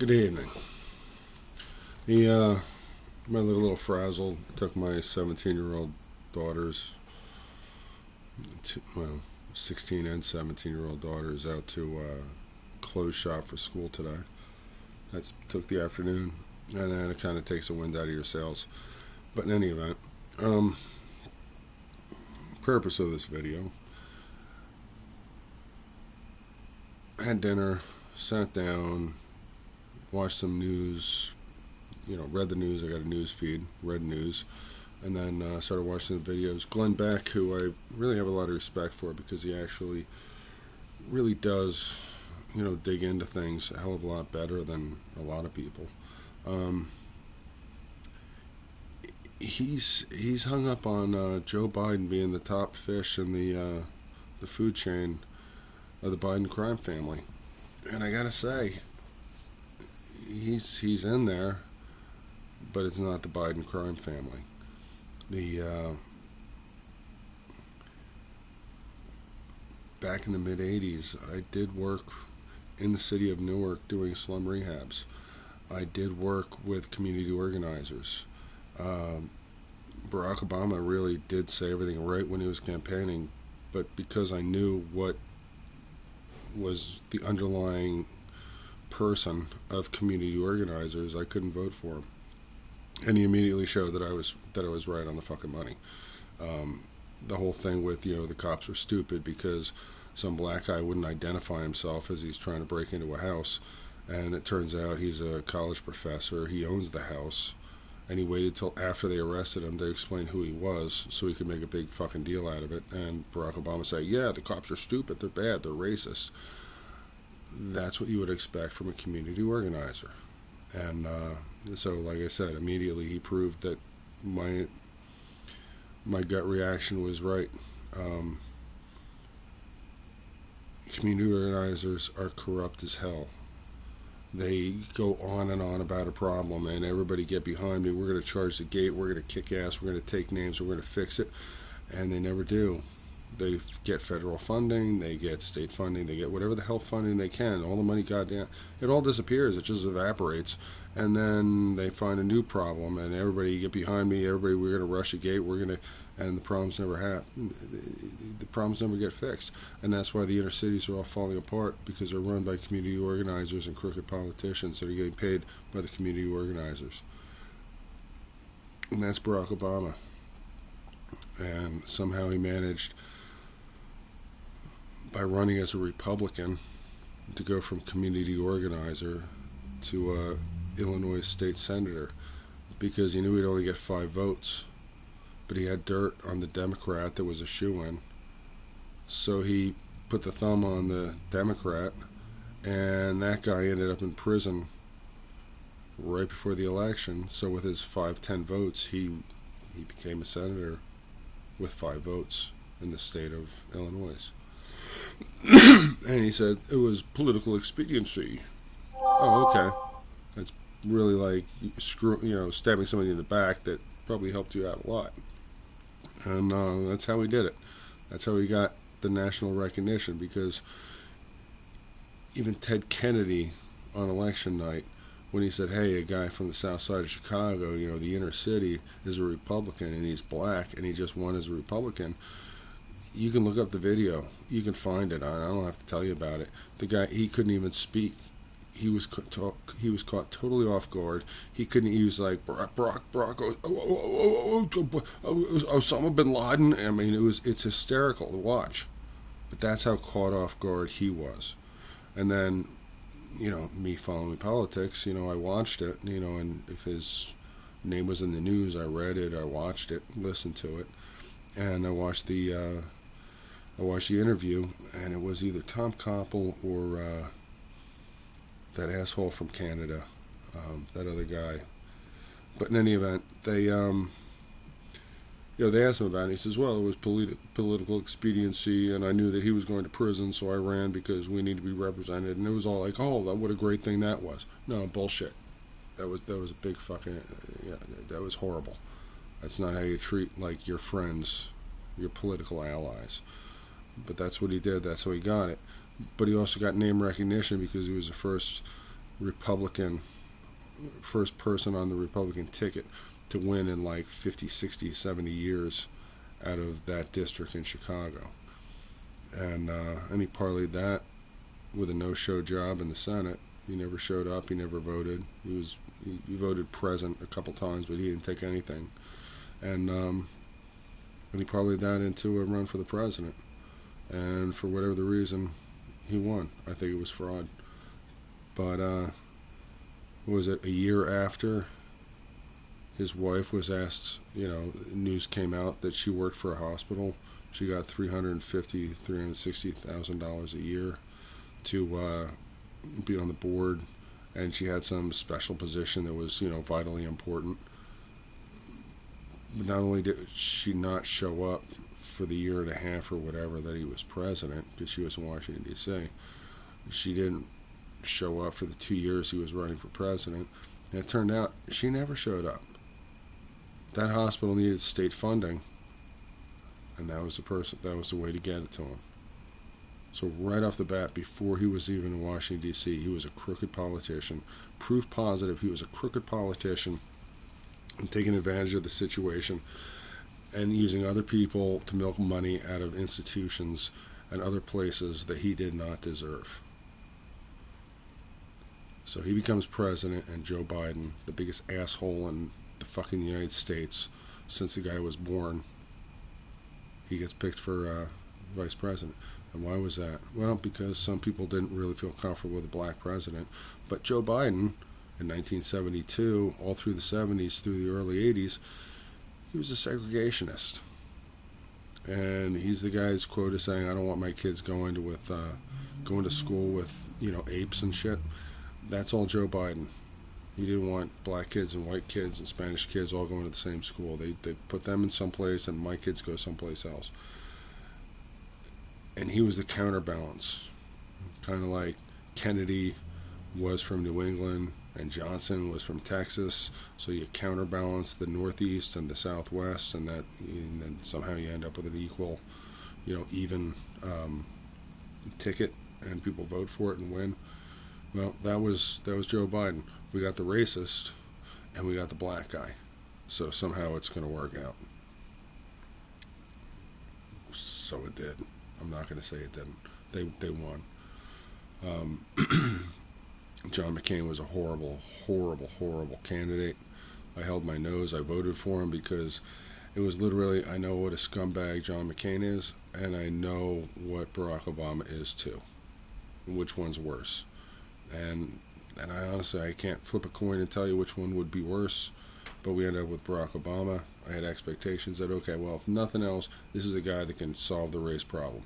Good evening. My little frazzled. Took my 17-year-old daughters, well, 16 and 17-year-old daughters out to clothes shop for school today. That's took the afternoon, and then it kind of takes the wind out of your sails. But in any event, um, purpose of this video: had dinner, sat down, watched some news. Read the news. I got a news feed, read news, and then started watching the videos. Glenn Beck, who I really have a lot of respect for because he actually really does, dig into things a hell of a lot better than a lot of people. Um, he's hung up on Joe Biden being the top fish in the food chain of the Biden crime family, and I gotta say, he's in there, but it's not the Biden crime family. The Back in the mid '80s, I did work in the city of Newark doing slum rehabs. I did work with community organizers. Um, Barack Obama really did say everything right when he was campaigning, but because I knew what was the underlying person of community organizers, I couldn't vote for him. And he immediately showed that I was right on the fucking money. Um, the whole thing with the cops were stupid because some black guy wouldn't identify himself as he's trying to break into a house, and it turns out he's a college professor. He owns the house, and he waited till after they arrested him to explain who he was so he could make a big fucking deal out of it. And Barack Obama said, "Yeah, the cops are stupid. They're bad. They're racist." That's what you would expect from a community organizer. And so, like I said, immediately he proved that my gut reaction was right. Um, Community organizers are corrupt as hell. They go on and on about a problem, and everybody get behind me. We're going to charge the gate. We're going to kick ass. We're going to take names. We're going to fix it. And they never do. They get federal funding. They get state funding. They get whatever the hell funding they can. All the money, goddamn, it all disappears. It just evaporates. And then they find a new problem, and everybody get behind me. Everybody, we're going to rush a gate. And the problems never happen. The problems never get fixed, and that's why the inner cities are all falling apart, because they're run by community organizers and crooked politicians that are getting paid by the community organizers. And that's Barack Obama. And somehow he managed, by running as a Republican, to go from community organizer to Illinois state senator, because he knew he'd only get 5 votes. But he had dirt on the Democrat that was a shoo-in. So he put the thumb on the Democrat, and that guy ended up in prison right before the election. So with his 5-10 votes, he became a senator with 5 votes in the state of Illinois. And he said it was political expediency. Oh, okay. That's really like stabbing somebody in the back that probably helped you out a lot. And that's how he did it. That's how he got the national recognition, because even Ted Kennedy on election night, when he said, "Hey, a guy from the south side of Chicago, the inner city, is a Republican and he's black and he just won as a Republican," you can look up the video. You can find it. I don't have to tell you about it. The guy, he couldn't even speak. He was caught totally off guard. He couldn't use like Barack, Osama bin Laden. I mean, it's hysterical to watch, but that's how caught off guard he was. And then, me following politics, I watched it, and if his name was in the news, I read it, I watched it, listened to it, and I watched the interview, and it was either Tom Koppel or that asshole from Canada, that other guy. But in any event, they they asked him about it. He says, "Well, it was political expediency, and I knew that he was going to prison, so I ran because we need to be represented." And it was all like, "Oh, what a great thing that was." No, bullshit. That was a big fucking that was horrible. That's not how you treat like your friends, your political allies. But that's what he did. That's how he got it. But he also got name recognition because he was the first Republican, first person on the Republican ticket to win in like 50, 60, 70 years out of that district in Chicago. And he parlayed that with a no-show job in the Senate. He never showed up. He never voted. He voted present a couple times, but he didn't take anything. And he parlayed that into a run for the president. And for whatever the reason, he won. I think it was fraud. But what was it? A year after his wife was asked, news came out that she worked for a hospital. She got $360,000 a year to be on the board, and she had some special position that was, vitally important. But not only did she not show up for the year and a half or whatever that he was president, because she was in Washington, D.C., she didn't show up for the 2 years he was running for president. And it turned out she never showed up. That hospital needed state funding, and that was the way to get it to him. So right off the bat, before he was even in Washington, D.C., he was a crooked politician. Proof positive he was a crooked politician and taking advantage of the situation and using other people to milk money out of institutions and other places that he did not deserve. So he becomes president, and Joe Biden, the biggest asshole in the fucking United States since the guy was born, he gets picked for vice president. And why was that? Well, because some people didn't really feel comfortable with a black president. But Joe Biden, in 1972, all through the 70s, through the early 80s, he was a segregationist. And he's the guy who's quoted saying, I don't want my kids going to school with, apes and shit. That's all Joe Biden. He didn't want black kids and white kids and Spanish kids all going to the same school. They put them in some place and my kids go someplace else. And he was the counterbalance. Kind of like Kennedy was from New England and Johnson was from Texas. So you counterbalance the Northeast and the Southwest, and then somehow you end up with an equal, even ticket, and people vote for it and win. Well, that was Joe Biden. We got the racist, and we got the black guy. So somehow it's going to work out. So it did. I'm not going to say it didn't. They won. John McCain was a horrible, horrible, horrible candidate. I held my nose. I voted for him because it was literally, I know what a scumbag John McCain is, and I know what Barack Obama is too. Which one's worse? And I honestly, I can't flip a coin and tell you which one would be worse, but we ended up with Barack Obama. I had expectations that, okay, well, if nothing else, this is a guy that can solve the race problem.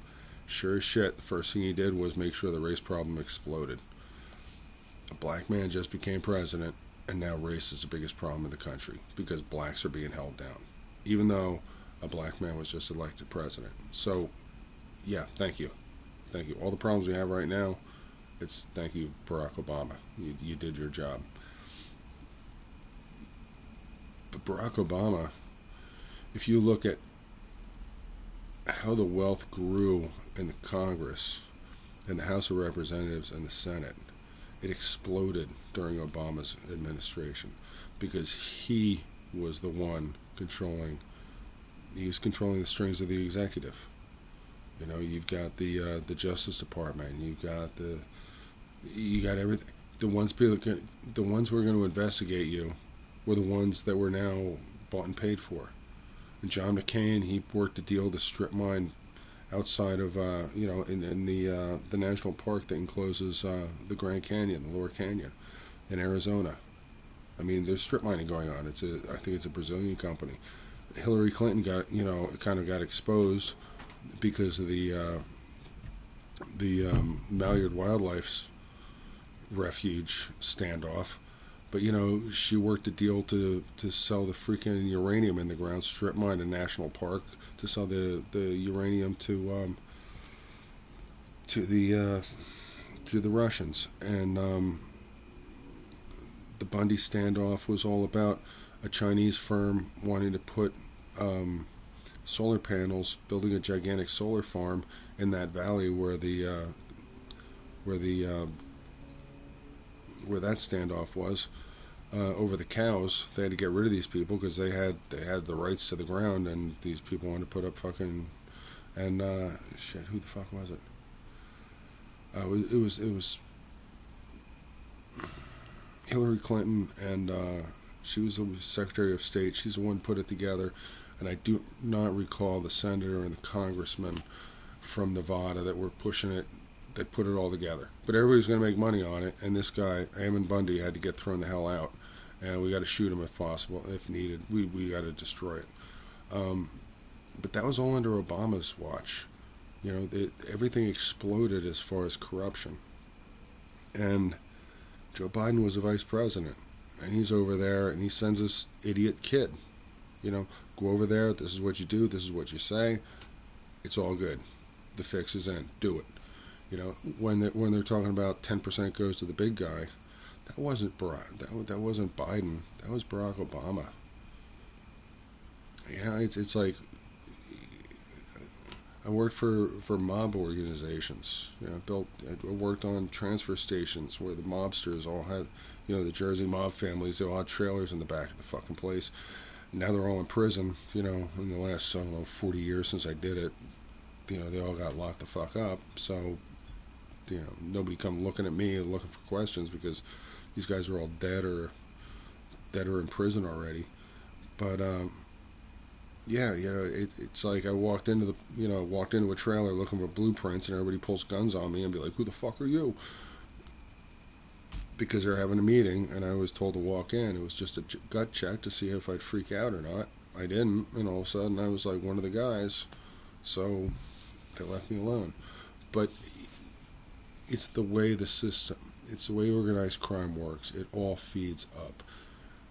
Sure as shit, the first thing he did was make sure the race problem exploded. A black man just became president, and now race is the biggest problem in the country because blacks are being held down, even though a black man was just elected president. So, yeah, thank you. Thank you. All the problems we have right now, it's thank you, Barack Obama. You did your job. But Barack Obama, if you look at how the wealth grew in the Congress, in the House of Representatives, and the Senate, it exploded during Obama's administration because he was the one controlling the strings of the executive. You've got the Justice Department, you got everything. The ones who are going to investigate you were the ones that were now bought and paid for. And John McCain, he worked a deal to strip mine outside of in the national park that encloses the Grand Canyon, the Lower Canyon, in Arizona. I mean, there's strip mining going on. I think it's a Brazilian company. Hillary Clinton got exposed because of the Malheur Wildlife Refuge standoff. But, she worked a deal to sell the freaking uranium in the ground, strip mine a national park, to sell the uranium to the Russians. And the Bundy standoff was all about a Chinese firm wanting to put solar panels, building a gigantic solar farm in that valley where the where that standoff was over the cows. They had to get rid of these people because they had the rights to the ground, and these people wanted to put up fucking and shit. Who the fuck was it? It was Hillary Clinton, and she was the Secretary of State. She's the one who put it together, and I do not recall the senator and the congressman from Nevada that were pushing it. They put it all together, but everybody's going to make money on it. And this guy, Ammon Bundy, had to get thrown the hell out, and we got to shoot him if possible, if needed. We got to destroy it. But that was all under Obama's watch. You know, everything exploded as far as corruption, and Joe Biden was a vice president, and he's over there, and he sends this idiot kid. You know, go over there. This is what you do. This is what you say. It's all good. The fix is in. Do it. You know, when they're talking about 10% goes to the big guy, that wasn't that wasn't Biden. That was Barack Obama. You know, it's like I worked for mob organizations. You know, I worked on transfer stations where the mobsters all had, you know, the Jersey mob families. They all had trailers in the back of the fucking place. Now they're all in prison. You know, in the last, I don't know, 40 years since I did it, you know, they all got locked the fuck up. So, you know, nobody come looking at me and looking for questions because these guys are all dead or in prison already. But yeah, you know, it's like I walked into a trailer looking for blueprints, and everybody pulls guns on me and be like, "Who the fuck are you?" Because they're having a meeting, and I was told to walk in. It was just a gut check to see if I'd freak out or not. I didn't, and all of a sudden I was like one of the guys, so they left me alone. But it's the way the system, it's the way organized crime works. It all feeds up.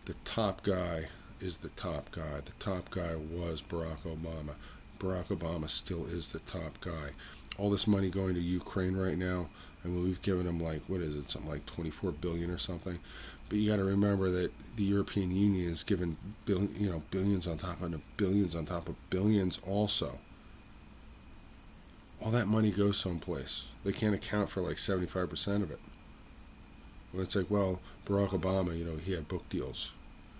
The top guy is the top guy. The top guy was Barack Obama. Barack Obama still is the top guy. All this money going to Ukraine right now, I mean, we've given them like, what is it, something like 24 billion or something. But you got to remember that the European Union has given billions on top of billions on top of billions also. All that money goes someplace. They can't account for like 75% of it. Well, it's like, well, Barack Obama, you know, he had book deals.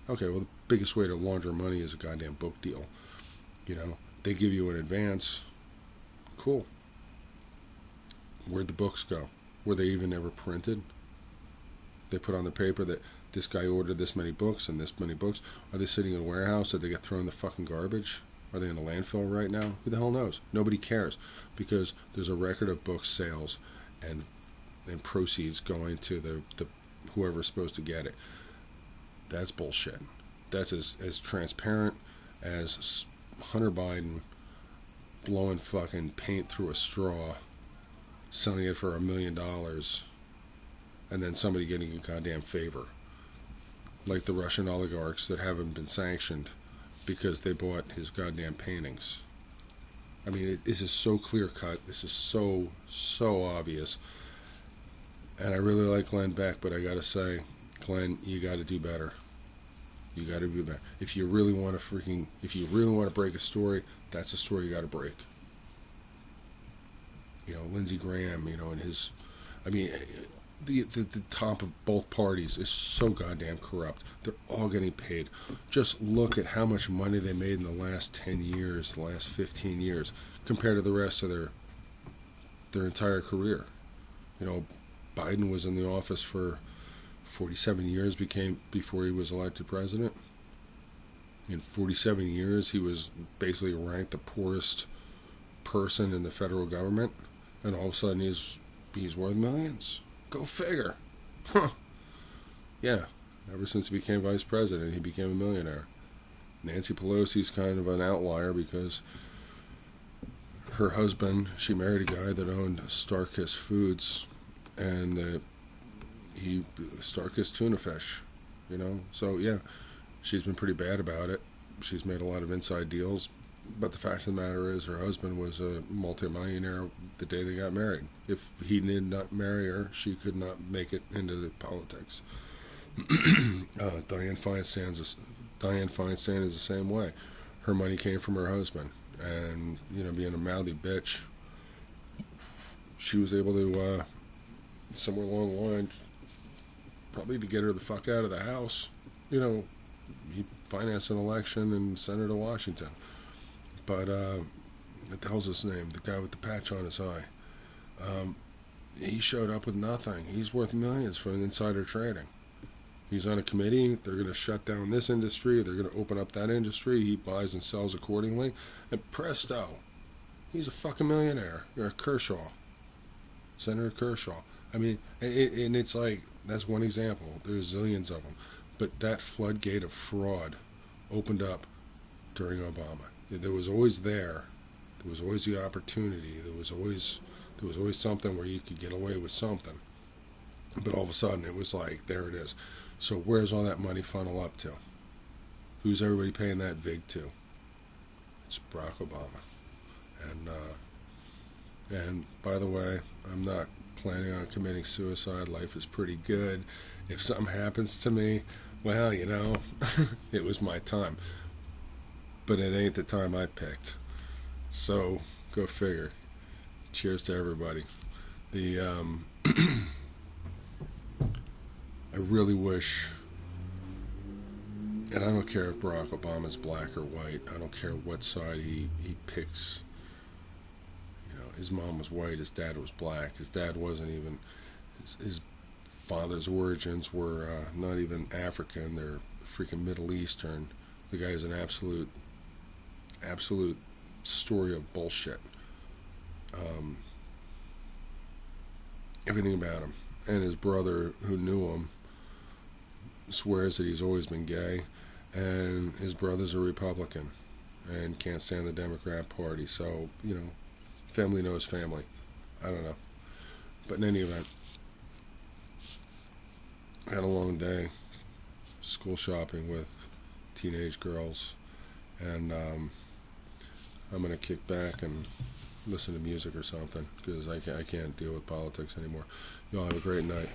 Okay, well, the biggest way to launder money is a goddamn book deal. You know, they give you an advance. Cool. Where'd the books go? Were they even ever printed? They put on the paper that this guy ordered this many books and this many books. Are they sitting in a warehouse? Did they get thrown in the fucking garbage? Are they in a landfill right now? Who the hell knows? Nobody cares because there's a record of book sales and proceeds going to the whoever's supposed to get it. That's bullshit. That's as transparent as Hunter Biden blowing fucking paint through a straw, selling it for $1 million, and then somebody getting a goddamn favor. Like the Russian oligarchs that haven't been sanctioned because they bought his goddamn paintings. I mean, this is so clear cut. This is so obvious. And I really like Glenn Beck, but I gotta say, Glenn, you gotta do better. You gotta do better. If you really want to break a story, that's a story you gotta break. You know, Lindsey Graham, you know, and his, I mean, the top of both parties is so goddamn corrupt. They're all getting paid. Just look at how much money they made in the last 10 years, the last 15 years, compared to the rest of their entire career. You know, Biden was in the office for 47 years before he was elected president. In 47 years, he was basically ranked the poorest person in the federal government, and all of a sudden he's worth millions. Go figure. Huh. Yeah, ever since he became vice president, he became a millionaire. Nancy Pelosi's kind of an outlier because her husband, she married a guy that owned Starkist Foods, and he Starkist tuna fish, you know. So yeah, she's been pretty bad about it. She's made a lot of inside deals, but the fact of the matter is her husband was a multimillionaire the day they got married. If he did not marry her, she could not make it into the politics. Dianne Feinstein is the same way. Her money came from her husband, and you know, being a mouthy bitch, she was able to somewhere along the line, probably to get her the fuck out of the house. He financed an election and sent her to Washington. But what the hell's his name? The guy with the patch on his eye. He showed up with nothing. He's worth millions for insider trading. He's on a committee. They're going to shut down this industry. They're going to open up that industry. He buys and sells accordingly. And presto, he's a fucking millionaire. You're a Kershaw. Senator Kershaw. I mean, and it's like, that's one example. There's zillions of them. But that floodgate of fraud opened up during Obama. There was always there. There was always the opportunity. There was always something where you could get away with something. But all of a sudden, it was like, there it is. So where's all that money funnel up to? Who's everybody paying that vig to? It's Barack Obama. And by the way, I'm not planning on committing suicide. Life is pretty good. If something happens to me, well, it was my time. But it ain't the time I picked. So go figure. Cheers to everybody. I really wish, and I don't care if Barack Obama's black or white. I don't care what side he picks. His mom was white, his dad was black. His dad wasn't even, his father's origins were not even African. They're freaking Middle Eastern. The guy is an absolute story of bullshit. Everything about him. And his brother, who knew him, swears that he's always been gay. And his brother's a Republican and can't stand the Democrat Party. So, family knows family. I don't know. But in any event, I had a long day school shopping with teenage girls. And I'm going to kick back and listen to music or something because I can't deal with politics anymore. Y'all have a great night.